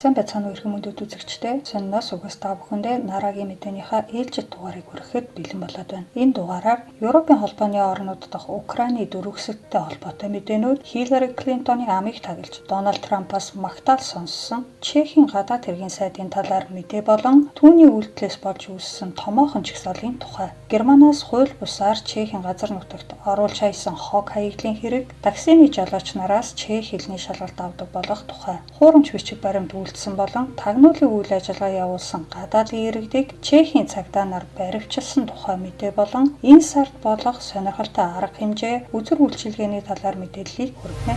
Сайн байцгаана уу эрхэм хүндэт үзэгчдээ. Сонноос угаас та бүхэндээ Нарагийн мэдээнийхээ ээлжид дугаарыг хүрэхэд бэлэн болоод байна. Энэ дугаараар Европын холбооны орнууд дахь Украины дөрвөсөлттэй холбоотой мэдээнүүд, Хиллари Клинтоны амийг таглаж Дональд Трампаас магтаал сонссон Чехийн гадаад хэргийн сайдын талаар мэдээ болон түүний үйлдэлээс болж үүссэн томоохон чагсаалын тухай. Германаас хууль бусаар Чехийн газар нутагт оруулж хаясан хог хаягдлын хэрэг, таксины жолооч нараас чех хэлний шалгалт авдаг болох тухай. Хуурамч бичиг баримт болон тагнуулын үйл ажиллагаа явуулсан гадаадын иргэдийг Чехийн цагдаа нар баривчилсан тухай мэдээ болон энэ сард болох сонирхолтой арга хэмжээ, үзүр үйлчилгээний талаар мэдээллийг хүргэнэ.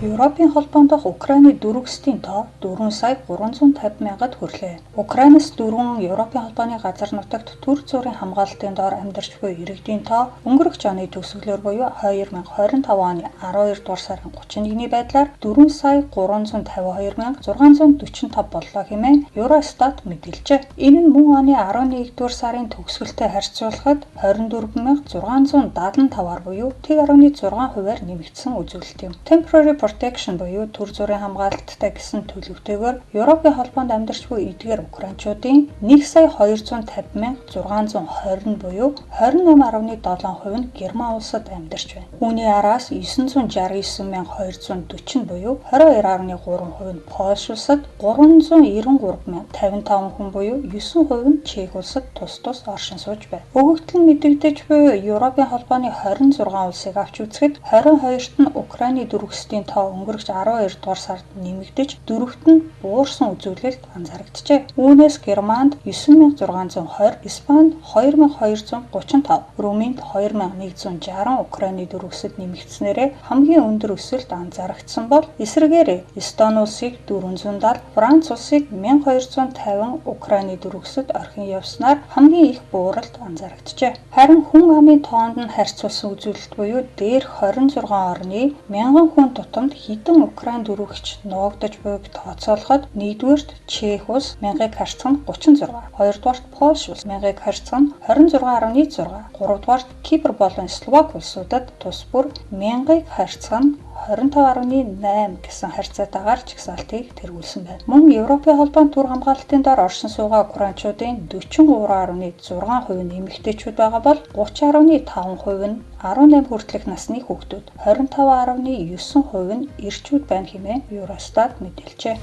Европын холбоон дахь Украины дөрвөсөлтийн тоо 4,350,000-д хүрлээ. Украинаас дөрвөн Европын холбооны газар нутагт төр зүрийн хамгаалалтын доор амьдарч буй иргэдийн тоо өнгөрөх оны төгсгөлөөр буюу 2025 оны 12 дугаар сарын 31-ний байдлаар 4,352,645 боллоо хэмээн Eurostat мэдээлжээ. Энэ нь мөн оны 11 дугаар сарын төгсгөлтэй харьцуулахад 24,675-аар буюу 1.6%-аар нэмэгдсэн үзүүлэлт юм. Temporary Protection буюу төр зүрийн хамгаалалттай гэсэн төлөвтэйгээр Европын холбоонд амьдарч буй эдгээр украинчуудын 1,250,620 буюу 28.7% нь Герман улсад амьдарч байна. Үүний араас 969,240 буюу 22.3% нь Польш улсад, 393,055 хүн буюу 9% нь Чех улсад тус оршин сууж байна. Өгөгдөл нь мэдэгдэж буй Европын холбооны 26 улсыг авч үзэхэд 22-т нь Украины дөрвөсөлтийн өнгөрөх 12 дугаар сард нэмэгдэж 4-т нь буурсан үзүүлэлт анзаарэгджээ. Үүнээс Германд 9,620, Испанид 2,235, Румынд 2,160 Украины дөрвөсөлд нэмэгдснээрээ хамгийн өндөр өсөлт анзаарагдсан бол эсрэгээр Эстони улсыг 470, Франц улсыг 1,250 Украины дөрвөсөлд орхин явснаар хамгийн их бууралт анзаарэгджээ. Харин хүн амын тоонд нь харьцуулсан үзүүлэлт буюу дээрх 26 орны 1000 хүн тутамд хэдэн Украин дөрвөгч нуугдаж буйг тооцоолоход 1-р Чех улс 1000-ыг харьцах нь 36, 2-р Польш улс 1000-ыг харьцах нь 26.6, 3-р Кипр болон Словак улсуудад тус бүр 1000-ыг харьцах нь 25.8 гэсэн харьцаатайгаар чагсаалтыг тэргүүлсэн байна. Мөн Европын холбооны төр хамгаалалтын доор оршин суугаа украинчуудын 43.6% нь эмэгтэйчүүд байгаа бол 30.5% нь 18 хүртэлх насны хүүхдүүд, 25.9% нь эрчүүд байна хэмээн Eurostat мэдээлжээ.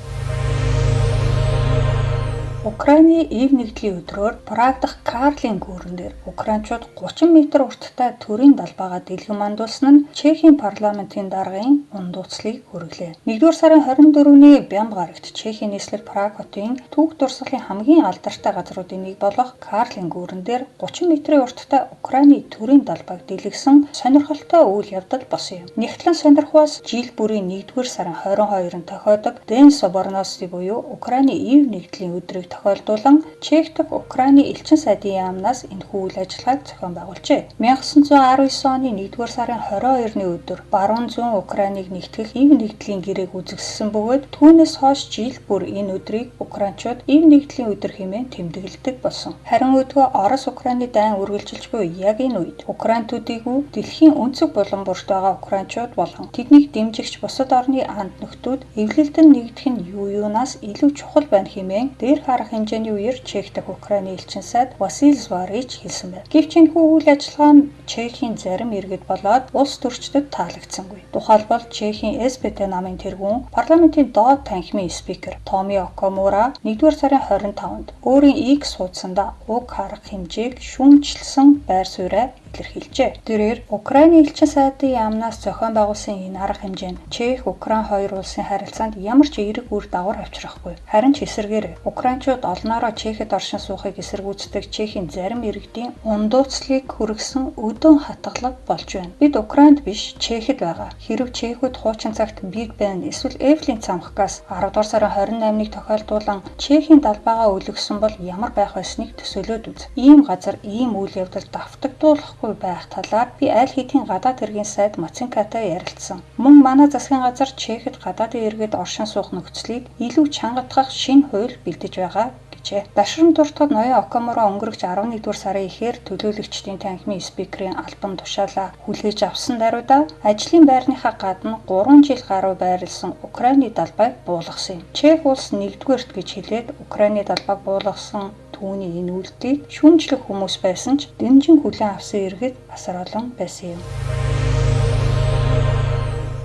Украины ив нэгдлийн өдрөөр Праг дахь Карлин гүүрэн дээр украинчууд 30 м урттай төрийн далбаагаа дэлгэн мандуулсан нь Чехийн парламентын даргын ундууцлыг хүргэлээ. 1-р сарын 24-ний Бям гарагт Чехийн нийслэл Праг хотын түүх дурсгалын хамгийн алдартай газруудын нэг болох Карлин гүүрэн дээр 30 м урттай Украины төрийн далбааг дэлгэсэн сонирхолтой үйл явдал болсон юм. Нэгтлэн сонирхвоос жил бүрийн 1-р сарын 22-нд тохиодог Дэн Соборности буюу Украины ив нэгдлийн өдрийг тохиолдуулан Чех дахь Украины элчин сайдын яамнаас энэхүү үйл ажиллагааг зохион байгуулжээ. 1919 оны 1-р сарын 22-ны өдөр баруун зүүн Украиныг нэгтгэх ив нэгдлийн гэрээг үзэгссэн бөгөөд түүнээс хойш жил бүр энэ өдрийг украинчууд ив нэгдлийн өдөр хэмээн тэмдэглэдэг болсон. Харин өдгөө Орос Украины дайн үргэлжилж буй яг энэ үед Украин төдийгүй дэлхийн өнцөг булан бүрт байгаа украинчууд болон тэднийг дэмжигч бусад орны анд нөхдүүд эвлэлдэн нэгдэх нь юунаас илүү чухал байна хэмээн дээр хэмжээний үеэр Чех дахь Украины элчин сайд Василь Зварич хэлсэн байна. Гэвч энэхүү үйл ажиллагаа нь Чехийн зарим иргэд болоод улс төрчдөд таалагдсангүй. Тухайлбал Чехийн СПТ намын тэргүүн парламентын доод танхимын спикер Томи Окомура 1-р сарын 25-нд өөрийн X хуудсанда уг арга хэмжээг шүүмжилсэн байр сууриа илэрхийлжээ. Тэрээр Украины элчин сайдын яамнаас зохион байгуулсан энэ арга хэмжээ нь Чех, Украин хоёр улсын харилцаанд ямар ч эерэг үр дагавар авчрахгүй. Харин ч эсрэгээр Украинчууд олноороо Чехэд оршин суухыг эсэргүүцдэг Чехийн зарим иргэдийн ундууцлыг хүргэсэн өдөөн хатгалаг болж байна. Бид Украинд биш, Чехэд байгаа. Хэрэв Чехүүд хуучин цагт Биг Бен эсвэл Эйфелийн цамх газ 10 дугаар сарын 28-ныг тохиолдуулан Чехийн далбаагаа өлгөсөн бол ямар байх байсныг төсөөлөөд үз. Ийм газар ийм үйл явдал давтагдуулах байх талаар би аль хэдийн гадаад хэргийн сайд Мацинкатай ярилцсан. Мөн манай засгийн газар Чехэд гадаадын иргэд оршин суух нөхцөлийг илүү чангатгах шинэ хууль бэлдэж байгаа гэж хэлжээ. Башрам дуртад ноён Окамура өнгөрөх 11-р сарын эхээр төлөөлөгчдийн танхимын спикерийн албан тушаалаа хүлээж авсан даруйда ажлын байрныхаа гадна 3 жил гаруй байрласан Украины далбайг буулгасан юм. Чех улс 1-р гэж хэлээд Украины далбайг буулгасан түүний энэ үйлдэлийг шүүмжлэх хүмүүс байсан ч дэмжин хүлээн авсан иргэд асар олон байсан юм.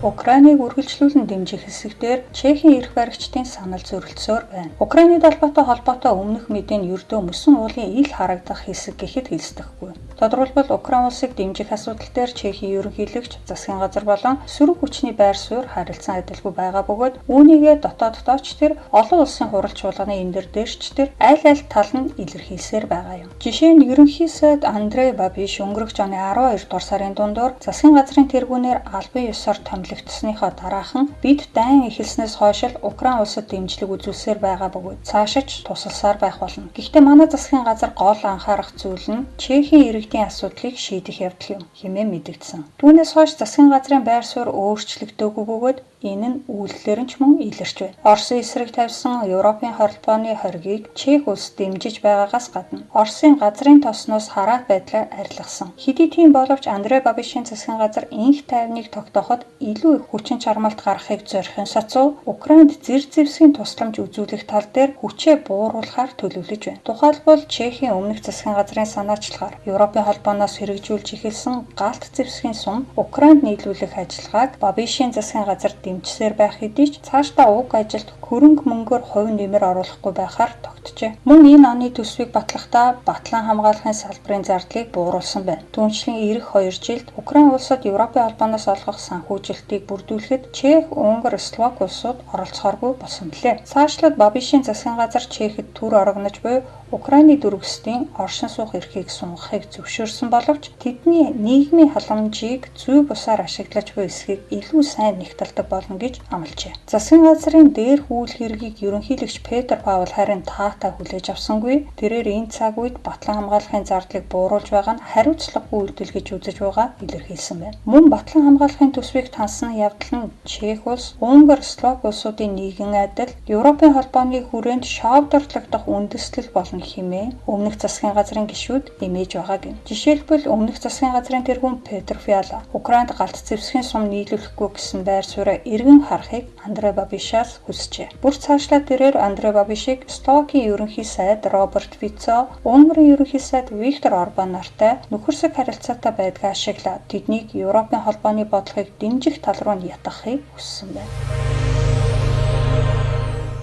Украиныг үргэлжлүүлэн дэмжих хэсэгтэр Чехийн эрх баригчдын санал зөрөлдсөөр байна. Украины далбайтай холбоотой өмнөх мэдээ нь ердөө мөсөн уулын ил харагдах хэсэг гэхэд хэлцдэхгүй. Тодорхойлбол Украин улсыг дэмжих асуудал дээр Чехийн ерөнхийлөгч, засгийн газар болон сөрөг хүчний байр суурь харилцан адилгүй байгаа бөгөөд үүнийгээ дотооддооч тэр олон улсын хурал чуулганы энэ дээрч тэр аль тал нь илэрхийлсээр байгаа юм. Жишээ нь ерөнхий сайд Андрей Бабиш өнгөрөх оны 12 дугаар сарын дундуур засгийн газрын тэргүүнээр албан ёсоор томилогдсныхоо дараахан бид дайн эхэлснээс хойш л Украин улсад дэмжлэг үзүүлсээр байгаа бөгөөд цаашиж тусалсаар байх болно. Гэхдээ манай засгийн газар гол анхаарах зүйл нь Чехийн иргэдийн асуудлыг шийдэх явдал юм хэмээн мэдэгдсэн. Түүнээс хойш засгийн газрын байр суурь өөрчлөгдөөгүй бөгөөд энэ нь үйлдэлээр нь ч мөн илэрч байна. Оросын эсрэг тавьсан Европын хордлооны хоргийг Чех улс дэмжиж байгаагаас гадна Оросын газрын тосноос хараат байдлаар арилгасан. Хэдий тийм боловч Андрей Бабишийн засгийн газар инх тайвныг тогтооход илүү их хүчин чармаалт гаргахыг зорихын сацуу Украинд зэр зэвсгийн тусламж үзүүлэх тал дээр хүчээ бууруулахаар төлөвлөж байна. Тухайлбал Чехийн өмнөх засгийн газрын санаачлагаар Европын холбооноос хэрэгжүүлж эхэлсэн галт зэвсгийн сум Украинд нийлүүлэх ажиллагааг Бабишийн засгийн газар дэмжсээр байх хэдий ч цаашдаа уг ажилд хөрөнгө мөнгөөр хувь нэмэр оруулахгүй байхаар тогтжээ. Мөн энэ оны төсвийг батлахдаа батлан хамгаалахын салбарын зардлыг бууруулсан байна. Түүнчлэн ирэх 2 жилд Украин улсад Европын холбооноос олгох санхүүжилтийг бүрдүүлэхэд Чех, Унгар, Словак улсууд оролцохооргүй болсон билээ. Цаашлаад Бабишийн засгийн газар Чехэд түр орогнож буй Украины дүрвсдийн оршин суух эрхийг сунгахыг зөвшөөрсөн боловч тэдний нийгмийн халамжийг зүй бусаар ашиглаж буй эсхийг илүү сайн нэгтэлдэг болно гэж амлажээ. Засгийн газрын дээрх үйл хэргийг ерөнхийлөгч Петр Павел харин таатай хүлээж авсангүй. Тэрээр энэ цаг үед батлан хамгаалахын зардлыг бууруулж байгаа нь хариуцлагагүй үйлдэл гэж үзэж байгаа илэрхийлсэн байна. Мөн батлан хамгаалахын төсвийг тансны явдал нь Чех улс, Унгар, Словак улсуудын нийгэн адил Европын холбооны хүрээнд шоовдортлогдох үндэслэл болно хэмээн өмнөх засгийн газрын гишүүд нэмэж байгаа гин. Жишээлбэл өмнөх засгийн газрын тэргүүн Петр Фиала Украинд галт зэвсгийн сум нийлүүлэхгүй гэсэн байр сууриа эргэн харахыг Андрей Бабишаас хүсжээ. Бүр цаашлаад тэрээр Андрей Бабишийг Словакийн ерөнхий сайд Роберт Фицо, Унгарын ерөнхий сайд Виктор Орбан нартай нөхөрсөг харилцаатай байдгаа ашиглаад тэднийг Европын холбооны бодлогыг дэмжих тал руу ятгахыг хүссэн байна.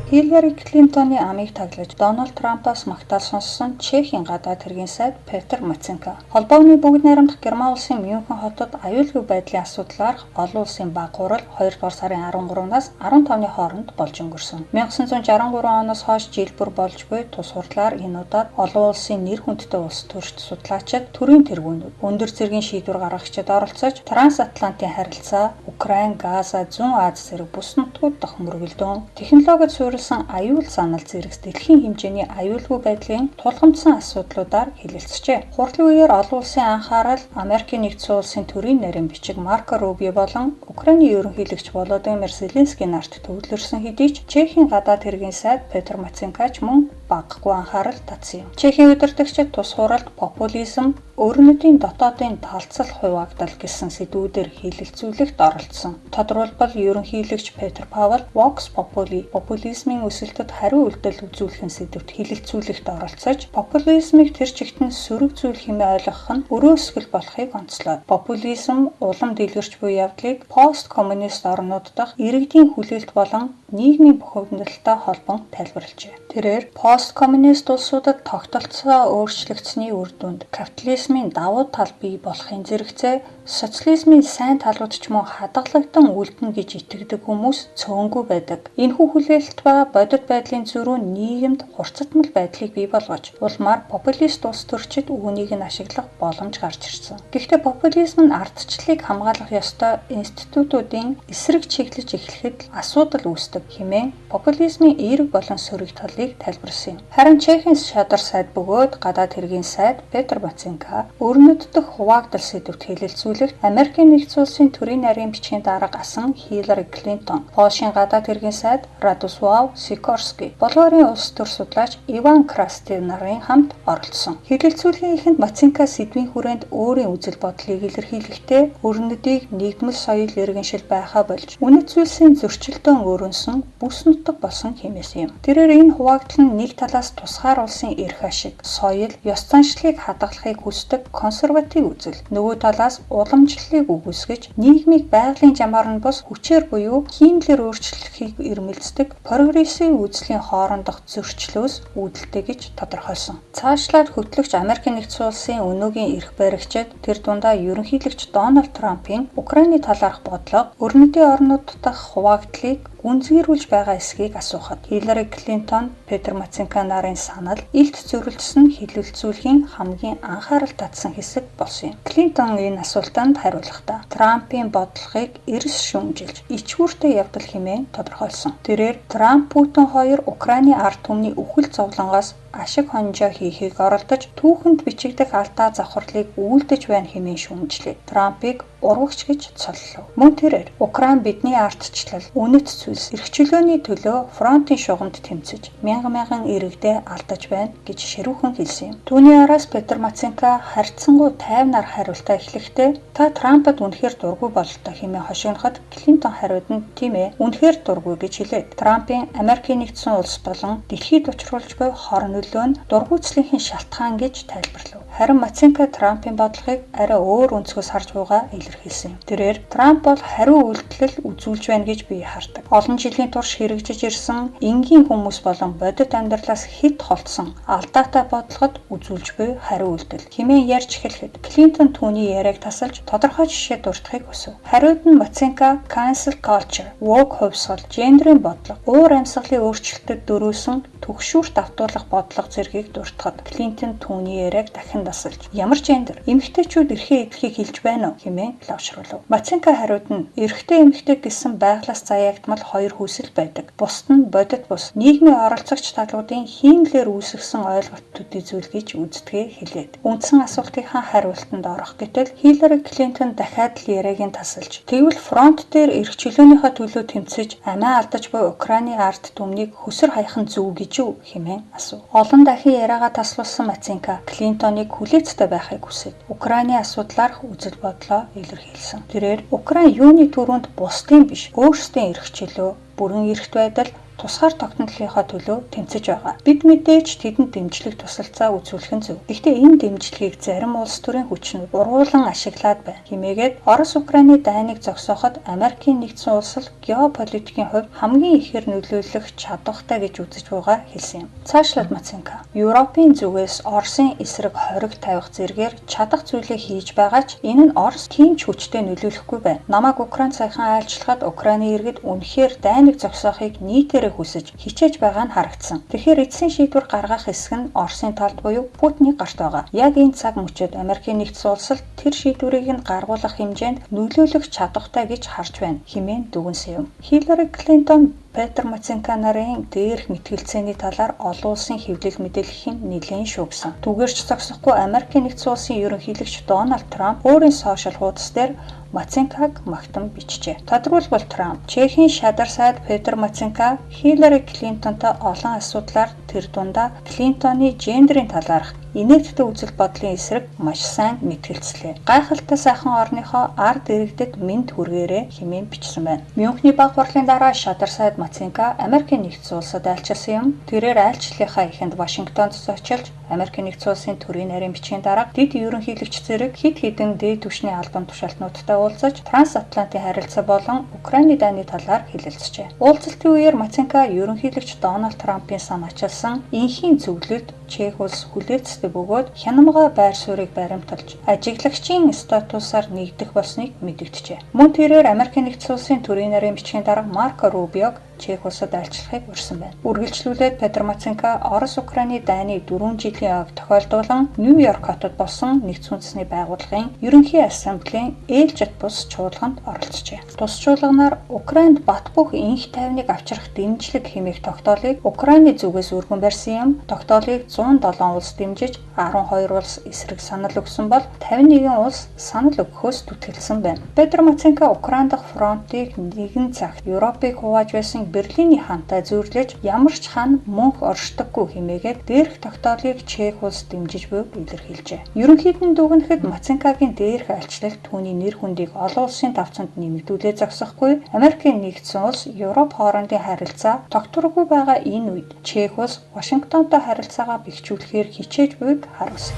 Хиллари Клинтоны амийг таглаж Дональд Трампаас магтаал сонссон Чехийн гадаад хэргийн сайд Петр Маценко холбооны бүгд найрамдах Герман улсын Мюнхен хотод аюулгүй байдлын асуудлаар олон улсын баг хурал 2 дугаар сарын 13-наас 15-ны хооронд болж өнгөрсөн. 1963 оноос хойш жил бүр болж буй тус хурлаар энэ удаад олон улсын нэр хүндтэй улс төрч судлаачид төрийн тэргүүнүүд өндөр зэргийн шийдвэр гаргагчид оролцож трансатлантын харилцаа, Украин, Газа, Зүүн Аз зэрэг бус нутгууд дахь мөргөлдөөн технологид аюул санал зэрэгс дэлхийн хэмжээний аюулгүй байдлын тулгамдсан асуудлуудаар хэлэлцжээ. Хурлын үеэр олон улсын анхаарал Америкийн нэгдсэн улсын төрийн нарийн бичиг Марко Рубио болон Украины ерөнхийлөгч Володимир Зеленский нарт төвлөрсөн хэдий ч Чехийн гадаад хэргийн сайд Петр Маценкоч мөн багагүй анхаарал татсан юм. Чехийн удирдагчид тус хуралд популизм, өөрөнөдийн дотоодын талцал хуваагдал гэсэн сэдвүүдээр хэлэлцүүлэхт оролцсон. Тодорхойлбол ерөнхийлөгч Петр Павел Vox Populi популизмын өсөлтөд хариу үйлдэл үзүүлэх сэдвт хэлэлцүүлэхт оролцож, популизмыг тэр чигтэн сөрөг зүйл хэмээн ойлгох нь өрөөсгөл болохыг онцлоо. Популизм улам дэлгэрч буй явдлыг посткоммунист орнууд дахь иргэдийн хүлээлт болон нийгмийн бухимдалтай холбон тайлбарлажээ. Тэрээр посткоммунист улсуудад тогтолцоо өөрчлөгдсөний үр дүнд капитализмын давуу тал бий болохын зэрэгцээ социализмын сайн талууд ч мөн хадгалагдсан үлдэнэ гэж итгэдэг хүмүүс цөөнгүй байдаг. Энэхүү хүлээлт ба бодит байдлын зөрүү нийгэмд хурцтмал байдлыг бий болгож улмаар популист улс төрчид үүнийг нь ашиглах боломж гарч ирсэн. Гэхдээ популизм нь ардчлалыг хамгаалах ёстой институтуудын эсрэг чиглэж эхлэхэд асуудал үүсдэг хэмээн популизмын эерэг болон сөрөг талыг тайлбарласан юм. Харин Чехийн шадар сайд бөгөөд гадаад хэргийн сайд Петр Маценко өрнөд дэх хуваагдал сэдвт хэлэлцүүлээд илэрхийлэгт Америкийн нэгдсэн улсын төрийн нарийн бичгийн дарга асан Хиллари Клинтон, Польшийн гадаад хэргийн сайд Радослав Сикорский, Болгарын улс төр судлаач Иван Красти нарын хамт оролцсон. Хэлэлцүүлгийн эхэнд Мацинка сэдвийн хүрээнд өөрийн үзэл бодлыг илэрхийлэхдээ өрнөдийг нэгдмэл соёл иргэншил байхаа болж үнэт зүйлсийн зөрчилдөөн өрнсөн бүс нутаг болсон хэмээсэн юм. Тэрээр энэ хуваагдал нь нэг талаас тусгаар улсын эрх ашиг, соёл, ёс заншлыг хадгалахыг хүсдэг консерватив үзэл, нөгөө талаас уламжлалыг үгүйсгэж нийгмийг байгалийн жамаар нь бус хүчээр буюу хиймлэр өөрчлөхийг эрмэлздэг прогрессив үзлийн хоорондох зөрчлөөс үүдэлтэй гэж тодорхойлсон. Цаашлаад хөтлөгч Америкийн нэгдсэн улсын өнөөгийн эрх баригчид тэр дундаа ерөнхийлөгч Дональд Трампын Украины талаарх бодлого өрнөдийн орнууд дахь хуваагдлыг гүнзгийрүүлж байгаа эсхийг асуухад Хиллари Клинтон, Петр Мацинка нарын санал илт зөрүүлсэн хэлэлцүүлгийн хамгийн анхаарал татсан хэсэг болсон юм. Клинтон энэ асуултанд хариулахдаа Трампын бодлогыг эрс шүүмжилж ичгүүртэй явдал хэмээн тодорхойлсон. Тэрээр Трамп Путин хоёр Украины ард түмний үхэл зовлонгоос ашиг хонжоо хийхийг оролдож түүхэнд бичигдэх алдаа завхарлыг үйлдэж байна хэмээн шүүмжлээ. Трампыг урвагч гэж цоллов. Мөн тэрээр Украин бидний ардчлал, үнэт зүйлс, эрх чөлөөний төлөө фронтын шугамд тэмцэж мянган иргэдээ алдаж байна гэж ширүүхэн хэлсэн юм. Түүний араас Петр Мацинка харьцангуй тайвнаар хариултаа эхлэхдээ та Трампад үнэхээр дургүй бололтой хэмээн хошигноход Клинтон хариуд нь тийм ээ үнэхээр дургүй гэж хэлээд Трампын Америкийн нэгдсэн улс болон дэлхийд учруулж буй хор нөлөө нь дургуйцлынхын шалтгаан гэж тайлбарлав. Харин Мацинка Трампын бодлогыг арай өөр өнцгөөс харж байгаа илэрхийлсэн юм. Тэрээр Трамп бол хариу үйлдэл үзүүлж байна гэж би хардаг. Олон жилийн турш хэрэгжиж ирсэн энгийн хүмүүс болон бодит амьдралаас хэд холдсон алдаатай бодлогод үзүүлж буй хариу үйлдэл хэмээн ярьж эхлэхэд Клинтон түүний яриаг тасалж тодорхой жишээ дурдахыг хүсв. Хариуд нь Мацинка cancel culture, woke хувьсгал, гендрийн бодлого, уур амьсгалын өөрчлөлтөд дөрүүлсэн түгшүүрт автуулах бодлого зэргийг дуртахад Клинтон түүний яриаг дахин дасалж ямар гендер эмэгтэйчүүд эрхээ эдлэхийг хэлж байна уу хэмээн лавшруулв. Мацинка хариуд нь эрэгтэй эмэгтэй гэсэн байглаас заяагдмал хоёр хүсэл байдаг. Бусд нь бодит бус нийгмийн оролцогч талуудын хиймлэр үүсгэсэн ойлголтуудын зүйл гэж үздгээ хэлээд үндсэн асуултынхаа хариултанд орох гэтэл Хиллари Клинтон дахиад л яриагийн тасалж тэгвэл фронт дээр эрх чөлөөнийхөө төлөө тэмцэж амиа алдаж буй Украины ард түмнийг хөсөр хаях нь зөв гэж үү хэмээн асуув. Олон дахин яриагаа таслуулсан Мацинка Клинтоныг хүлээцтэй байхыг хүсэж Украины асуудлаарх үзэл бодлоо илэрхийлсэн. Тэрээр Украин юуны түрүүнд бусдын биш өөрсдийн эрх чөлөө, бүрэн эрхт байдал тусгаар тогтнолынхаа төлөө тэмцэж байгаа. Бид мэдээж тэдэнд дэмжлэг тусалцаа үзүүлэх нь зөв. Гэхдээ энэ дэмжлэгийг зарим улс төрийн хүчнүүд ургуулan ашиглаад байна. Хэмээгээд Орос Украины дайныг зогсооход Америкийн нэгдсэн улс л геополитикийн хувьд хамгийн ихээр нөлөөлөх чадвартай гэж үзэж байгаа хэлсэн юм. Цаашлаад Мацинка Европын зүгээс Оросын эсрэг хориг тавих зэргээр чадах зүйлээ хийж байгаа ч энэ нь Орос тийм ч хүчтэй нөлөөлөхгүй байна. Намайг Украин саяхан айлчлахад Украины иргэд үнэхээр дайныг зогсоохыг нийтээр хүсэж хичээж байгаа нь харагдсан. Тэгэхээр эцсийн шийдвэр гаргах хэсэг нь Оросын талд буюу Путины гарт байгаа. Яг энэ цаг мөчид Америкийн нэгдсэн улс л тэр шийдвэрийг нь гаргуулах хэмжээнд нөлөөлөх чадвартай гэж харж байна хэмээн дүгнсэн юм. Хиллари Клинтон Петр Мацинка нарын дээрх мэтгэлцээний талаар олон улсын хэвлэл мэдээллийг нэлээд шүүгсэн. Түгээрч зогсохгүй Америкийн нэгдсэн улсын ерөнхийлөгч Дональд Трамп өөрийн сошиал хуудас дээр Мацинкаг магтан бичжээ. Тодорхойлбол Трамп Чехийн шадар сайд Петр Мацинка Хиллари Клинтонтой олон асуудлаар тэр дундаа Клинтоны гендрийн талаарх инээдтэй үзэл бодлын эсрэг маш сайн мэтгэлцлээ. Гайхалтай сайхан орныхоо ард иргэдэд мэд хүргээрэй хэмээн бичсэн байна. Мюнхний баг хурлын дараа шадар сайд Мацинка Америкийн нэгдсэн улсад айлчилсан юм. Тэрээр айлчлалынхаа эхэнд Вашингтонд очилж Америкийн нэгдсэн улсын төрийн нарийн бичгийн дарга дэд ерөнхийлөгч зэрэг хэд хэдэн дээд түвшний албан тушаалтнуудтай уулзаж трансатлантын харилцаа болон Украины дайны талаар хэлэлцжээ. Уулзалтын үеэр Мацинка ерөнхийлөгч Дональд Трампын санаачилсан энхийн зөвлөлд Чех улс хүлээцтэй бөгөөд хянамга байр суурийг баримталж ажиглагчийн статусаар нэгдэх болсныг мэдэгджээ. Мөн тэрээр Америкийн нэгдсэн улсын төрийн нарийн бичгийн дарга Марко Рубиог Чех улсад айлчлахыг урьсан байна. Үргэлжлүүлээд Петр Маценко Орос-Украины дайны 4 жилийн ойг тохиолдуулан Нью-Йорк хотод болсон Нэгдсэн үндэсний байгууллагын ерөнхий ассамблеийн ээлжит бус чуулганд оролцжээ. Тус чуулганаар Украинд бат бөх инх тайвныг авчрах дэмжлэг хэмээх тогтоолыг Украины зүгээс өргөн барьсан юм. Тогтоолыг 107 улс дэмжиж 12 улс эсрэг санал өгсөн бол 51 улс санал өгөхөөс түтгэлсэн байна. Петр Маценко Украин дахь фронтыг нэгэн цагт Европыг хувааж байсан Берлиний хаантай зүйрлэж ямар ч хаан мөнх оршдоггүй хэмээгээд дээрх тогтоолыг Чех улс дэмжиж буй илэрхийлжээ. Ерөнхийдөө дүгнэхэд Маценкогийн дээрх айлчлал түүний нэр хүндийг олон улсын давцанд нэмэгдүүлээ зогсохгүй. Америкийн нэгдсэн улс Европ хоорондын харилцаа тогтворгүй байгаа энэ үед Чех улс Вашингтонтой харилцаагаа бэхжүүлэхээр хичээж буйг харуулсан.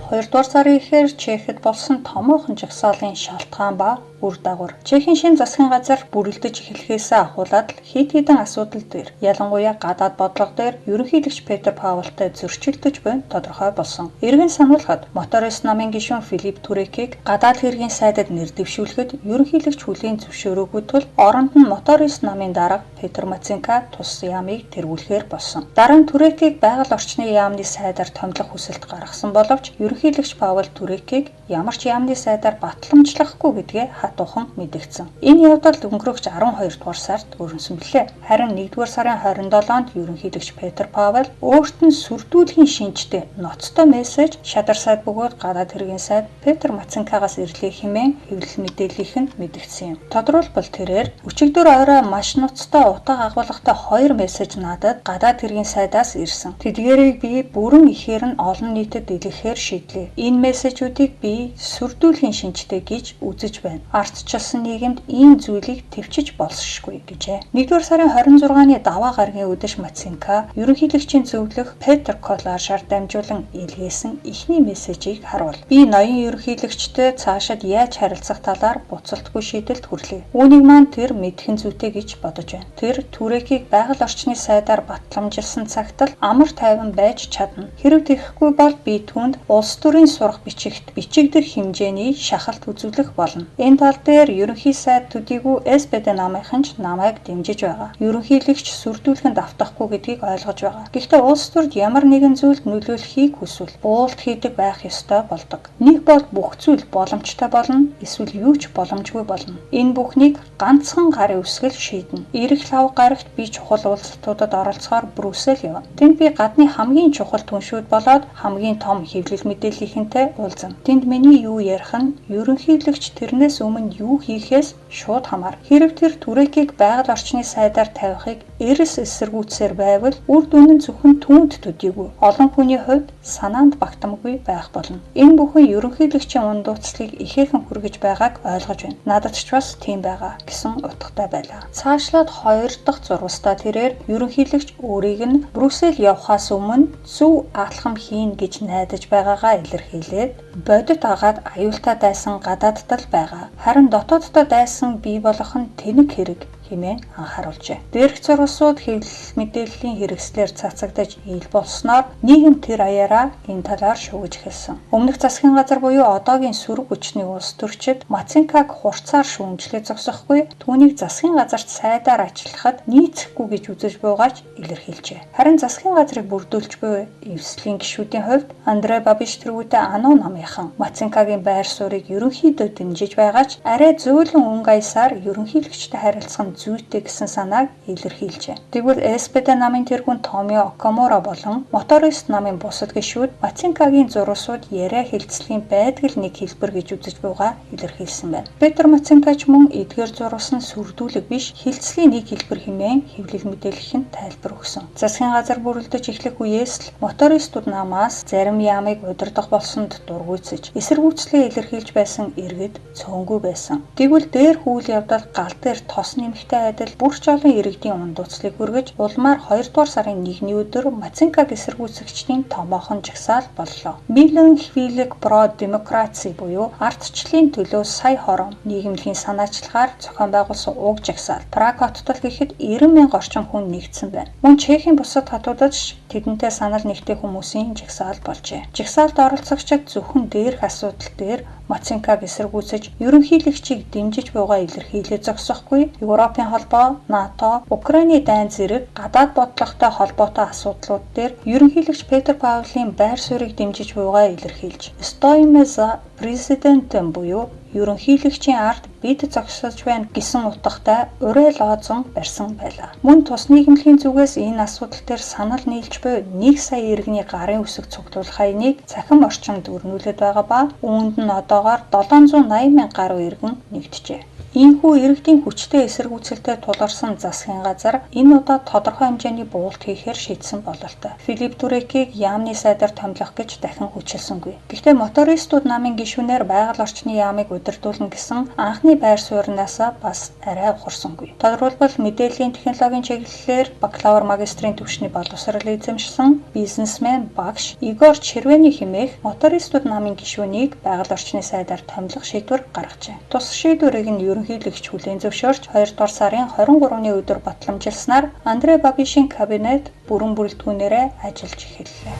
2 дугаар сарын эхээр Чехэд болсон томоохон жагсаалын шалтгаан ба үр дагавар. Чехийн шин засгийн газар бүрэлдэж эхлэхээс ахуулаад хэд хэдэн асуудал дээр ялангуяа гадаад бодлого дээр ерөнхийлөгч Петр Павлтай зөрчилдөж буй тодорхой болсон. Эргэн сануулхад моторист намын гишүүн Филипп Түрекийг гадаад хэргийн сайдад нэр дэвшүүлэхэд ерөнхийлөгч хүлээн зөвшөөрөөгүй тул оронд нь моторист намын дарга Петр Маценко тус яамыг тэргүүлэхээр болсон. Дараа нь Түрекийг байгаль орчны яамны сайдаар томилох хүсэлт гаргасан боловч ерөнхийлөгч Павл Түрекийг ямар ч яамны сайдаар батламжлахгүй гэдгээ хатуухан мэдэгдсэн. Энэ явдал өнгөрөх 12 дугаар сард өрнөсөн билээ. Харин 1 дугаар сарын 27-нд ерөнхийлөгч Петр Павл өөрт нь сүрдүүлгийн шинжтэй ноцтой мессеж шадар сайд бөгөөд гадаад хэргийн сайд Петр Маценкогоос ирлээ хэмээн хэвлэл мэдээллийнхэнд мэдэгдсэн юм. Тодорхойлбол тэрээр өчигдөр орой маш ноцтой утга агуулгатай 2 мессеж надад гадаад хэргийн сайдаас ирсэн. Тэдгээрийг би бүрэн ихээр нь олон нийтэд дэлгэхээр шийдлээ. Энэ мессежүүдийг би сүрдүүлгийн шинжтэй гэж үзэж байна. Ардчилсан нийгэмд ийм зүйлийг төвчж болсошгүй гэжээ. 1-р сарын 26-ны даваа гарагийн өдөш Маценко ерөнхийлөгчийн зөвлөх Петр Колашаар дамжуулан илгээсэн эхний мессежийг харуул. Би ноён ерөнхийлөгчтэй цаашид яаж харилцах талаар буцалтгүй шийдэлд хүрлээ. Үүнийг маань тэр мэдхэн зүйтэй гэж бодож байна. Тэр Түрекийг байгаль орчны сайдаар батламжилсан цагт л амар тайван байж чадна. Хэрэг тэгэхгүй бол би түүнд улс төрийн сурах бичигт бичигдэх хэмжээний шахалт үзүүлэх болно. Энэ тал дээр ерөнхий сайд төдийгүй СПД намынхан ч намайг дэмжиж байгаа. Ерөнхийлөгч сүрдүүлэхэнд автахгүй гэдгийг ойлгож байгаа. Гэхдээ улс төрд ямар нэгэн зүйлд нөлөөлөхийг хүсвэл уулт хийдэг байх ёстой болдог. Нэг бол бүх зүйл боломжтой болно, эсвэл юу ч боломжгүй болно. Энэ бүхнийг ганцхан гарын үсгэл шийднэ. Ирэх лав гарагт би чухал уулзалтуудад оролцохоор Брюссел явна. Тэнд би гадны хамгийн чухал түншүүд болоод хамгийн том хэвлэл мэдээллийнхэнтэй уулзна. Тэнд миний юу ярих нь ерөнхийлөгч тэрнээс өмнө юу хийхээс шууд хамаар. Хэрэг тэр Түрекийг байгаль орчны сайдаар тавихыг эрс эсэргүүцсээр байвал үр дүн нь зөвхөн түүнд төдийгүй олон хүний хувьд санаанд багтамгүй байх болно. Энэ бүхэн ерөнхийлөгчийн ундууцлыг ихээхэн хүргэж байгааг ойлгож байна. Надад ч бас тийм байгаа гэсэн утгатай байлаа. Цаашлаад 2 дахь зурвастаа тэрээр ерөнхийлөгч өөрийг нь Брюссел явхаас өмнө зөв алхам хийн гэж найдаж байгаагаа илэрхийлээд бодит агаад аюултай дайсан гадаадд л байгаа. Харин дотооддоо дайсан бий болох нь тэнэг хэрэг хэмээн анхааруулжээ. Дээрх зурвасууд хэвлэл мэдээллийн хэрэгслээр цацагдаж ил болсноор нийгэм тэр аяараа энэ талаар шүүгэж эхэлсэн. Өмнөх засгийн газар буюу одоогийн сөрөг хүчний улс төрчид Маценког хурцаар шүүмжлэх зогсохгүй түүнийг засгийн газарт сайдаар ажиллахад нийцэхгүй гэж үзэж буйгааж илэрхийлжээ. Харин засгийн газрыг бүрдүүлж буй эвслийн гишүүдийн хувьд Андрей Бабиш тэргүүтэй Ануу намынхан Маценкогийн байр суурийг ерөнхийдөө дэмжиж байгаа ч арай зөөлөн өнгө аясаар ерөнхийлөгчтэй харилцах нь зүйтэй гэсэн санааг илэрхийлжээ. Тэгвэл СПД намын тэргүүн Томио Окамура болон моторист намын бусад гишүүд Маценкогийн зурвасууд яриа хэлцлийн байдаг л нэг хэлбэр гэж үзэж буйгаа илэрхийлсэн байна. Петр Маценко ч мөн эдгээр зурвас нь сүрдүүлэг биш хэлцлийн нэг хэлбэр хэмээн хэвлэл мэдээллийнхэнд тайлбар өгсөн. Засгийн газар бүрэлдэж эхлэх үеэс л мотористууд намаас зарим яамыг удирдах болсонд дургуйцэж эсэргүүцлээ илэрхийлж байсан иргэд цөөнгүй байсан. Тэгвэл дээр хүл явдал гал дээр тос нэмэх адил бүрч олон иргэдийн ундууцлыг хүргэж улмаар 2 дугаар сарын 1-ний өдөр Маценког эсэргүүцэгчдийн томоохон жагсаал боллоо. Милан Хвилэг Про Демокраци буюу ардчлалын төлөө сая хором нийгэмлэгийн санаачлагаар зохион байгуулсан уг жагсаал Праг хотод гэхэд 90,000 орчим хүн нэгдсэн байна. Мөн Чехийн бусад хотуудад тэдэнтэй санал нэгтэй хүмүүсийн жагсаал болжээ. Жагсаалд оролцогчид зөвхөн дээрх асуудал дээр Мацинкаг эсэргүүцэж ерөнхийлөгчийг дэмжиж буйгаа илэрхийлээ зогсохгүй. Европын холбоо, НАТО, Украины дайн зэрэг гадаад бодлоготой холбоотой асуудлууд дээр ерөнхийлөгч Петр Павлийн байр суурийг дэмжиж буйгаа илэрхийлж, Стоимеза президентэн буюу ерөнхийлөгчийн ард бид зогсож байна гэсэн утгатай урай лоозон барьсан байлаа. Мөн тус нийгэмлэгийн зүгээс энэ асуудал дээр санал нийлж буй 1 сая иргэний гарын үсэг цуглуулах хаяныг цахим орчимд өрнүүлээд байгаа ба үүнд нь одоогоор 780 мянга гаруй иргэн нэгджээ. Ийхүү иргэдийн хүчтэй эсэргүүцэлтэй тулгарсан засгийн газар энэ удаа тодорхой хэмжээний буулт хийхээр шийдсэн бололтой. Филипп Дүрекийг яамны сайдаар томилох гэж дахин хүчилсэнгүй. Гэхдээ мотористууд намын гишүүнээр байгаль орчны яамыг удирдуулна гэсэн анхны байр сууриас бас арай ухарсангүй. Тодорхойлбол мэдээллийн технологийн чиглэлээр бакалавр магистрийн түвшний боловсрол эзэмшсэн бизнесмен багш Игор Червений хэмээх мотористууд намын гишүүнийг байгаль орчны сайдаар томилох шийдвэр гаргажээ. Тус шийдвэрийг нь ерөнхийлөгч хүлээн зөвшөөрч 2 дугаар сарын 23-ны өдөр батламжилснаар Андрей Бабишийн кабинет бүрэн бүрэлдэхүүнээрээ ажиллаж эхэллээ.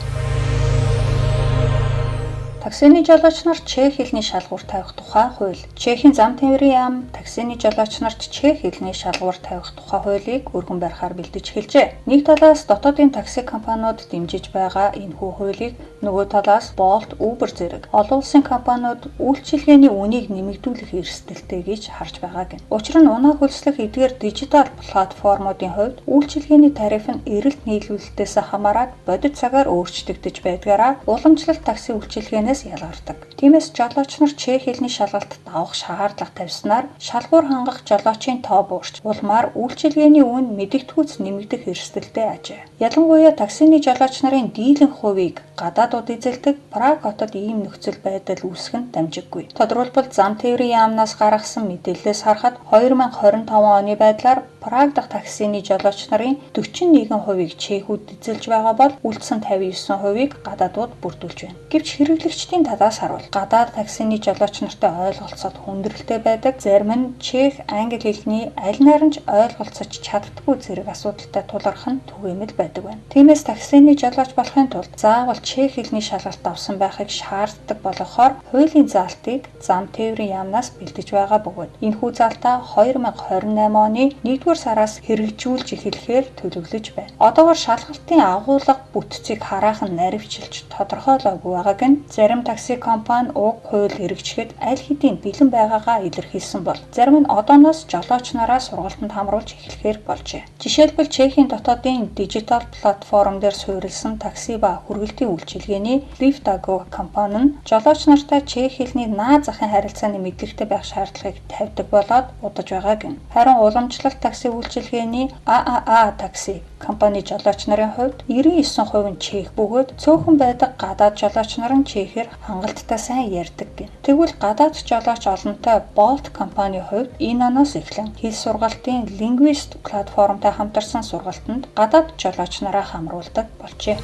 Таксины жолооч нарт чех хэлний шалгуур тавих тухай хууль. Чехийн зам тээврийн яам таксины жолооч нарт чех хэлний шалгуур тавих тухай хуулийг өргөн барихаар бэлдэж эхэлжээ. Нэг талаас дотоодын такси компаниуд дэмжиж байгаа энэхүү хуулийг, нөгөө талаас Bolt, Uber зэрэг олон улсын компаниуд үйлчилгээний үнийг нэмэгдүүлэх эрсдэлтэй гэж харж байгааг. Учир нь унаа хөлслөх эдгээр дижитал платформуудын хувьд үйлчилгээний тариф нь эрэлт нийлүүлэлтээс хамаарат бодит цагаар өөрчлөгдөж байдгаараа уламжлалт такси үйлчилгээнээс ялгардаг. Тиймээс жолооч нар чех хэлний шалгалтад авах шаардлага тавьснаар шалгуур хангах жолоочийн тоо буурч улмаар үйлчилгээний үн мэдэгдэхүйц нэмэгдэх эрсдэлтэй ажээ. Ялангуяа таксины жолооч нарын дийлэнх хувийг гадаадууд эзэлдэг Праг хотод ийм нөхцөл байдал үүсэх нь дамжиггүй. Тодорхойлбол зам тээврийн яамнаас гаргасан мэдээлэлээс харахад 2025 оны байдлаар Праг дахь таксины жолооч нарын 41%-ийг чехүүд эзэлж байгаа бол үлдсэн 59%-ийг гадаадууд бүрдүүлж байна. Гэвч хэрэглэгчдийн талаас харвал гадаад таксины жолооч нартай ойлголцоод хүндрэлтэй байдаг, зарим нь чех, англи хэлний аль наранч ойлголцож чаддаггүй зэрэг асуудалтай тулгарх нь түгээмэл байдаг байна. Тиймээс таксины жолооч болохын тулд заавал чех хэлний шалгалт авсан байхыг шаарддаг болохоор хуулийн заалтыг зам тээврийн яамнаас бэлдэж байгаа бөгөөд энэхүү заалтаа 2028 оны 1-р сараас хэрэгжүүлж эхлэхээр төлөвлөж байна. Одоогоор шалгалтын агуулга бүтцийг хараахан наривчилж тодорхойлоогүй байгааг нь зарим такси компани уг хууль хэрэгжихэд аль хэдийн бэлэн байгаагаа илэрхийлсэн бол зарим нь одооноос жолооч нараа сургалтанд хамруулж эхлэхээр болжээ. Жишээлбэл Чехийн дотоодын дижитал платформ дээр суурилсан такси ба хүргэлтийн үйлчилгээний Liftago компани нь жолооч нартай чех хэлний наад захын харилцааны мэдлэгтэй байх шаардлагыг тавьдаг болоод удаж байгааг нь. Харин уламжлалт такси үйлчилгээний AAA такси компани жолооч нарын хувьд 99% нь чех бөгөөд цөөхөн байдаг гадаад жолооч нар нь чехээр хангалттай сайн ярьдаг гин. Тэгвэл гадаад жолооч олонтой Bolt компани хувьд энэ оноос эхлэн хэл сургалтын Linguist платформтой хамтарсан сургалтанд гадаад жолооч нараа хамруулдаг болжээ.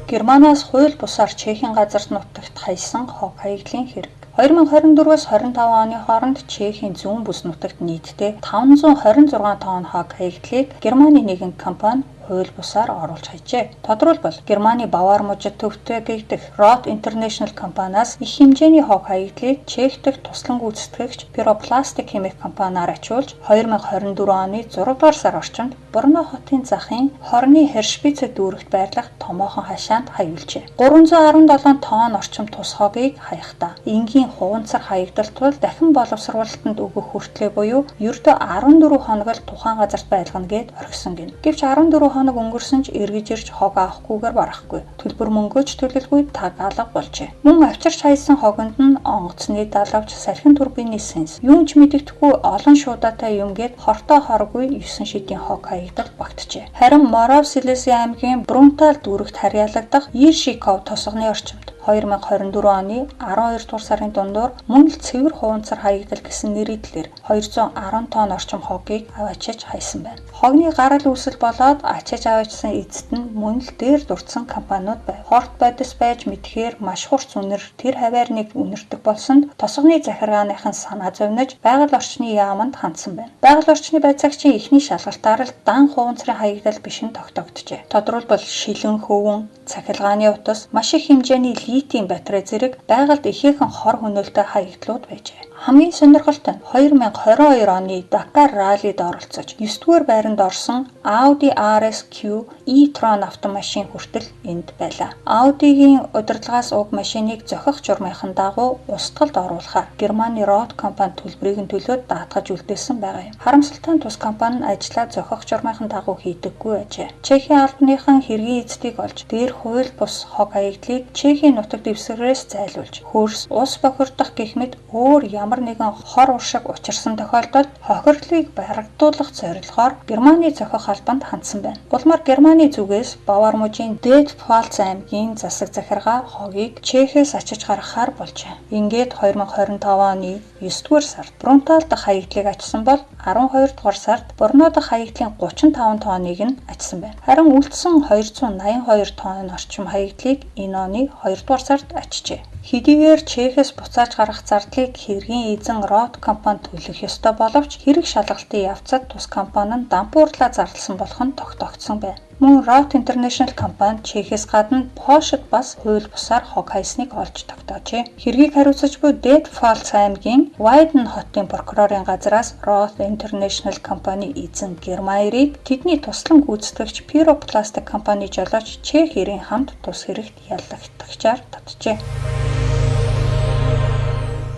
Германаас хууль бусаар Чехийн газарт нутагт хаясан хог хаягдлын хэрэг. 2024-өөс 25 оны хооронд Чехийн зүүн бүс нутагт нийтдээ 526 тонн хог хаягдлыг Германы нэгэн компани хууль бусаар оруулж хайжээ. Тодорхойлбол Германы Бавар мужид төвтэй гэгдэх Roth International компаниас их хэмжээний хог хаягдлыг Чех дахь туслан гүйцэтгэгч Pyroplast хэмээх компаниар ачуулж 2024 оны 6 дугаар сар орчимд Брно хотын захын хорны Хершпицэ дүүрэгт байрлах томоохон хашаанд хаяулжээ. 317 тонн орчим тус хогийг хаяхдаа энгийн хуванцар хаягдалт тул дахин боловсруулалтанд өгөх хүртлээ буюу ердөө 14 хоног л тухайн газарт байлгана гэд орхисон гин. Гэвч 14 хоног өнгөрсөн ч эргэж ирж хог авахгүйгээр барахгүй. Төлбөр мөнгөөч төлөлгүй таг алга болжээ. Мөн авчирч хайсан хогонд нь онгоцны далавч, салхин турбины сенс, юунч мэддэхгүй олон шуудаатай юм гээд хортой хоргүй 9 шидийн хог хаягдал багтжээ. Харин Моравсилэсийн аймгийн Брунтал дүүрэгт харьяалагдах Иршиков тосгоны орчимд 2024 оны 12 дугаар сарын дундуур мөн л цэвэр хуванцар хаягдал гэсэн нэрийдлэр 210 тонн орчим хогийг аваачиж хайсан байна. Хогны гарал үүсэл болоод ачиж аваачсан эцэст нь мөн л дээр дурдсан компаниуд байв. Хорт бодис байж мэдхээр маш хурц үнэр тэр хаваар нэг үнэрдэг болсонд тосгоны захиргааныхан санаа зовниж байгаль орчны яаманд хандсан байна. Байгаль орчны байцаагчийн эхний шалгалтаар л дан хуванцрын хаягдал биш нь тогтогджээ. Тодорхойлбол шилэн хөвөн, цахилгааны утас, маш их хэмжээний литиум батарей зэрэг байгальд ихээхэн хор хөнөөлтэй хаягдлууд байжээ. Хамгийн сонирхолтой нь 2022 оны Дакар раллид оролцож 9-р байранд орсон Audi RS-Q e-tron автомашин хүртэл энд байлаа. Audi-гийн удирдлагаас уг машиныг зохих журмынхан дагуу устгалд оруулахаар Германы Roth компани төлбөрийг нь төлөөд даатгаж үлдээсэн байгаа юм. Харамсалтай нь тус компани нь ажлаа зохих журмынхан дагуу хийдэггүй ажээ. Чехийн албаныхан хэргийн эзэдийг олж дээр хууль бус хог хаягдлыг Чехийн нутаг дэвсгэрээс зайлуулж хөрс ус бохирдох гэх мэт өөр ямар нэгэн хор уршиг учирсан тохиолдолд хохирлыг барагдуулах зорилгоор Германы зохих албанд хандсан байна. Улмаар Германы зүгээс Бавар мужийн Детпфальц аймгийн засаг захиргаа хогийг Чехээс очиж гаргахаар болжээ. Ингээд 2025 оны 9-р сард Брунтал дахь хаягдлыг ачсан бол 12 дугаар сард Борно дахь хаягдлын 35 тонныг нь ачсан байна. Харин үлдсэн 282 тонн орчим хаягдлыг энэ оны 2 дугаар сард ачжээ. Хэдийгээр Чехээс буцааж гарах зардлыг хэргийн эзэн Roth компани төлөх ёстой боловч хэрэг шалгалтын явцад тус компани нь дампуурлаа зарласан болох нь тогтоогдсон байна. Мөн Roth International компани Чехээс гадна Польшид бас хууль бусаар хог хайсныг олж тогтоожээ. Хэргийг хариуцаж буй Детпфальц аймгийн Weiden хотын прокурорын газраас Roth International компани эзэн Гермайрыг тэдний туслан гүйцэтгэгч Pyroplast компани жолооч Чех эрийн хамт тус хэрэгт яллагдагчаар татжээ.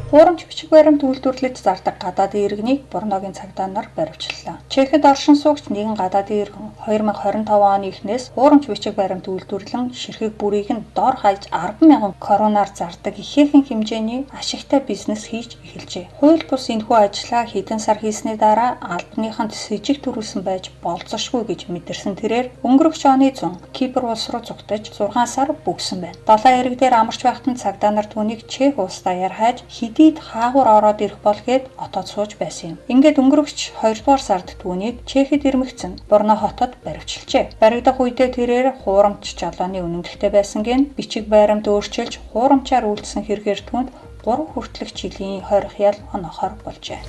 Хуурамч бичиг баримт үйлдвэрлэж зардаг гадаадын иргэнийг Борногийн цагдаа нар баривчлаа. Чехэд оршин суугч нэгэн гадаадын иргэн 2025 оны эхнээс хуурамч бичиг баримт үйлдвэрлэн ширхэг бүрийг нь дор хаяж 10,000 коронаар зардаг ихээхэн хэмжээний ашигтай бизнес хийж эхэлжээ. Хууль бус энэхүү ажлаа хэдэн сар хийсний дараа албаныханд с ิจ төрүүлсэн байж болцсошгүй гэж мэдэрсэн тэрээр өнгөрөх оны 100 Кипр улс руу зүгтэж 6 сар бүгсэн байна. Далайн эрэг дээр амарч байхад цагдаа нар түүнийг Чех улс даяар хайж Дид хаагур ороод ирэх бол гээд отод сууж байсан юм. Ингээд өнгөрөгч 2 дугаар сард түүнийг Чехэд ирмэгцэн Борно хотод баривчилжээ. Баригдах үедээ тэрээр хуурамч жолооны үнэмлэхтэй байсан гэн бичиг баримт өөрчилж хуурамчаар үйлдсэн хэрэгээр түүнд 3 хүртэлх жилийн хорих ял онохоор болжээ.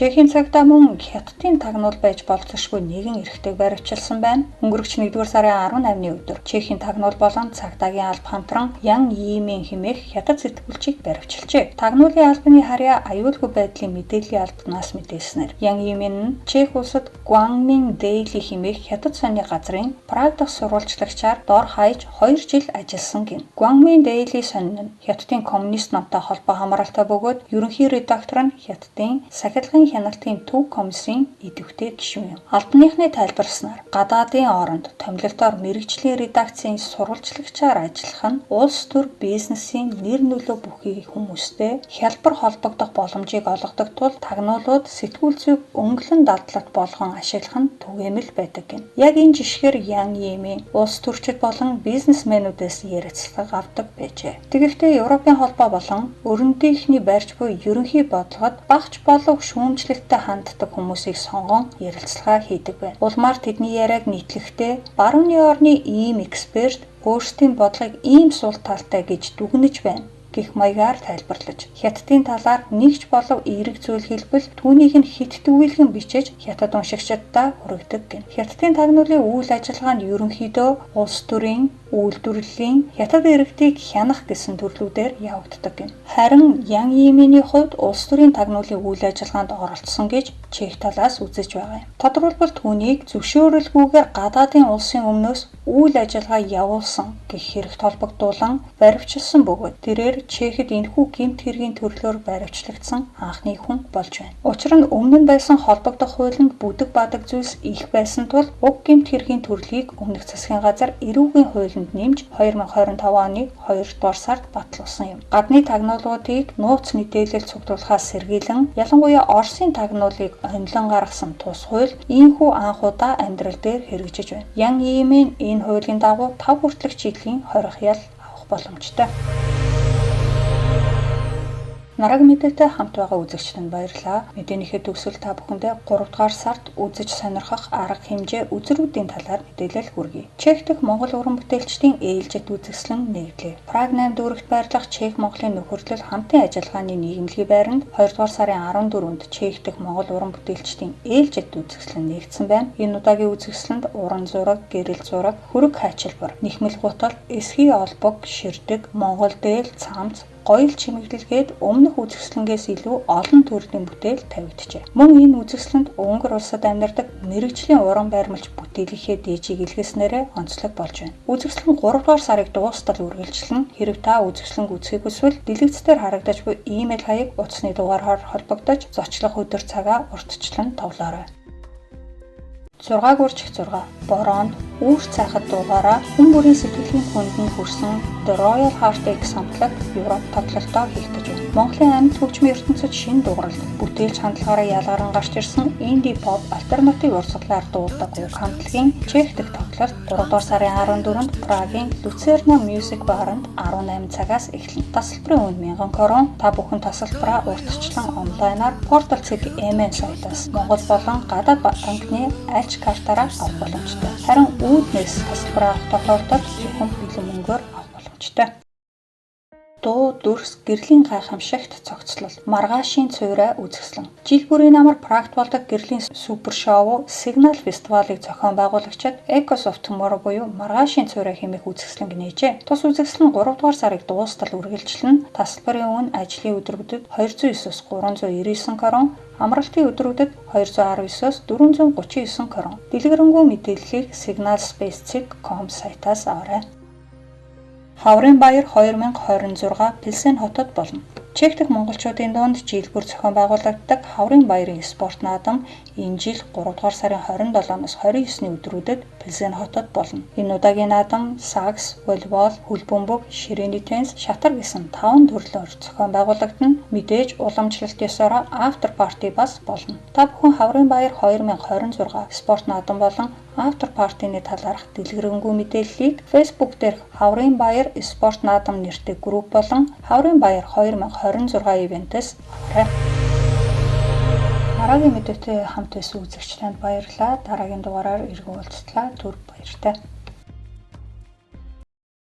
Чехийн цагдаа мөн хятадын тагнуул байж болцсошгүй нэгэн эрэгтэйг баривчилсан байна. Өнгөрөгч 1-р сарын 18-ны өдөр Чехийн тагнуул болон цагдаагийн алба хамтран Ян Иймэн хэмээх хятад сэтгүүлчийг баривчилжээ. Тагнуулын албаны харьяа аюулгүй байдлын мэдээллийн албанаас мэдээлснээр Ян Иймэн нь Чех улсад Гуангмин Дэйли хэмээх хятад сонины газрын Праг дахь сурвалжлагчаар дор хаяж 2 жил ажилласан гин. Гуангмин Дэйли сонин нь хятадын коммунист намтай холбоо хамааралтай бөгөөд ерөнхий редактор нь хятадын сахилгын хяналтын төв комиссийн идэвхтэй гишүүн юм. Албаныхны тайлбарласнаар гадаадын оронд томилолтоор мэргэжлийн редакцийн сурвалжлагчаар ажиллах нь улс төр бизнесийн нэр нөлөө бүхий хүмүүстэй хялбар холбогдох боломжийг олгодог тул тагнуулууд сэтгүүл зүг өнгөлөн дадлат болгон ашиглах нь түгээмэл байдаг гэнэ. Яг энэ жишгээр Ян Иймэн улс төрчид болон бизнесмэнүүдээс ярилцлага авдаг байжээ. Тэгэхдээ Европын холбоо болон өрөндийнхний барьж буй ерөнхий бодлогод багч болов шүүмжлэлтэй ханддаг хүмүүсийг сонгон ярилцлага хийдэг байна. Улмаар тэдний яриаг нийтлэхдээ барууны орны ийм эксперт өөрсдийн бодлогыг ийм сул талтай гэж дүгнэж байна гэх маягаар тайлбарлаж хятадын талаар нэгж болов эерэг зүйл хэлбэл түүнийг нь хит төвлгэн бичиж хятад уншигчдаа хүргэдэг гэнэ. Хятадын тагнуулын үйл ажиллагаа нь ерөнхийдөө улс төрийн үйлдвэрлэлийн хятад иргэдийг хянах гэсэн төрлүүдээр явагддаг гэнэ. Харин Ян Иймэний хувьд улс төрийн тагнуулын үйл ажиллагаанд оролцсон гэж Чех талаас үзэж байгаа юм. Тодорхойлбол түүнийг зөвшөөрөлгүйгээр гадаадын улсын өмнөөс үйл ажиллагаа явуулсан гэх хэрэгт холбогдуулан баривчилсан бөгөөд тэрээр Чехэд энэхүү гэмт хэргийн төрлөөр баривчлагдсан анхны хүн болж байна. Учир нь өмнө нь байсан холбогдох хуулинд бүдэг бадаг зүйлс их байсан тул уг гэмт хэргийн төрлийг өмнөх засгийн газар эрүүгийн хуулинд нэмж 2025 оны 2 дугаар сард батлуулсан юм. Гадны тагнуулуудыг нууц мэдээлэл цуглуулахаас сэргийлэн ялангуяа Оросын тагнуулыг онлон гаргасан тус хууль ийхүү анхудаа амьдрал дээр хэрэгжиж байна. Ян Иймэн энэ хуулийн дагуу 5 хүртэлх жилийн хорих ял авах боломжтой. Нараг мэдээтэй хамт байгаа үзэгчдэнд баярлалаа. Мэдээнийхээ төгсгөл та бүхэндээ 3 дугаар сард үзэж сонирхох арга хэмжээ үзрүүдийн талаар мэдээлэл хүргэе. Чех дахь Монгол уран бүтээлчдийн ээлжид үзэсгэлэн нэгдлээ. Праг 8 дүүрэгт байрлах Чех Монголын нөхөрлөл хамтын ажиллагааны нийгэмлэгийн байранд 2 дугаар сарын 14-нд Чех дахь Монгол уран бүтээлчдийн ээлжид үзэсгэлэн нэгдсэн байна. Энэ удаагийн үзэсгэлэнд уран зураг, гэрэл зураг, хөрөг хайчилбар, нэхмэл гутал, эсхий олбог, ширдэг, Монгол дээл, цамц, гоёл чимэглэлгээд өмнөх үзэсгэлэнгээс илүү олон төрлийн бүтээл тавигджээ. Мөн энэ үзэсгэлэнд Унгар улсад амьдардаг мэрэгжлийн уран байрмалч бүтээлийнхээ дээжийг илгээснээрээ онцлог болж байна. Үзэсгэлэн 3 дугаар сарыг дуустал үргэлжлэн хэрэв та үзэсгэлэнг үзэхийг хүсвэл дэлгэцээр харагдаж буй имэйл хаяг утасны дугаараар холбогдож зочлох өдөр цагаа урьдчилан товлоорой. 6 гурчих 6 бороонд үүрч цайхад дугаараа хүн бүрийн сэтгэлийн хүндэнд хүрсэн The Royal Heart X хамтлаг Европ тоглолтоо хийгдэж байна. Монголын амьд хөгжмийн ертөнцид шинэ дууралт, бүтээлч хандлагаараа ялгаран гарч ирсэн инди поп альтернатив урсгалаар дуулдаг уг хамтлагийн Чех дахь тоглолт 3 дугаар сарын 14-нд Прагийн Люцерна Music Bar-нд 18 цагаас эхэлнэ. Тасалбарын үн 1000 крон. Та бүхэн тасалбараа урьдчилан онлайнаар Portal CMN сайтаас Монгол болон гадаад банкны альч картаараа авах боломжтой. Харин үүднээс тасалбар авах тохиолдолд зөвхөн бэлэн мөнгөөр авах боломжтой. Дуу, дүрс, гэрлийн гайхамшигт цогцлол, маргаашийн цувраа үзэсгэлэн. Жил бүрийн намар Прагт болдог гэрлийн супер шоу Signal фестивалыг зохион байгуулагчид Echoes of Tomorrow буюу маргаашийн цувраа хэмээх үзэсгэлэнг нээжээ. Тус үзэсгэлэн 3 дугаар сарыг дуустал үргэлжлэн тасалбарын үн ажлын өдрүүдэд 209-с 399 крон, амралтын өдрүүдэд 219-с 439 крон. Дэлгэрэнгүй мэдээллийг signalspace.com сайтаас аваарай. Хаврын баяр 2026 Пилсен хотод болно. Чех дахь монголчуудын дунд жил бүр зохион байгуулагддаг Хаврын баярын спорт наадам энэ жил 3 дугаар сарын 27-оос 29-ны өдрүүдэд Пилсен хотод болно. Энэ удаагийн наадам сакс, волейбол, хөл бөмбөг, ширээний теннис, шатар гэсэн 5 төрлөөр зохион байгуулагдана. Мэдээж уламжлалт ёсоор after party бас болно. Та бүхэн Хаврын баяр 2026 спорт наадам болон after party-ны талаарх дэлгэрэнгүй мэдээллийг Facebook дээрх Хаврын баяр спорт наадам нэртэй групп болон Хаврын баяр 2026 ивентээс аваарай. Дараагийн мэдээтэй хамт байсан үзэгчдэнд баярлалаа. Дараагийн дугаараар иргэн уулзтлаа. Түр баяртай.